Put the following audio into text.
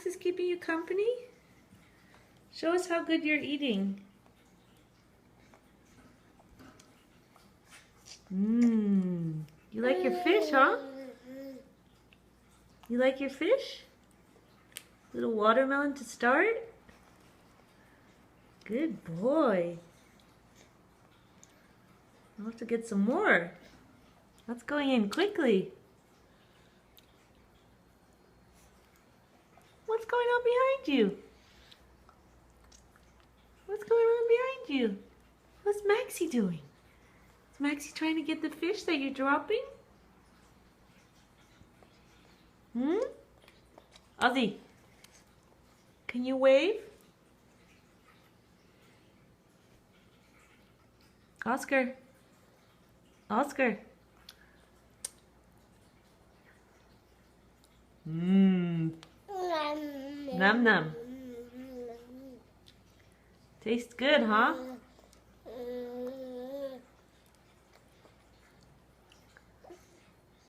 Max is keeping you company? Show us how good you're eating. Mmm. You like your fish, huh? You like your fish? Little watermelon to start? Good boy. I'll have to get some more. That's going in quickly. What's going on behind you? What's going on behind you? What's Maxie doing? Is Maxie trying to get the fish that you're dropping? Ozzy, can you wave? Oscar. Oscar. Mmm. Num num. Tastes good, huh?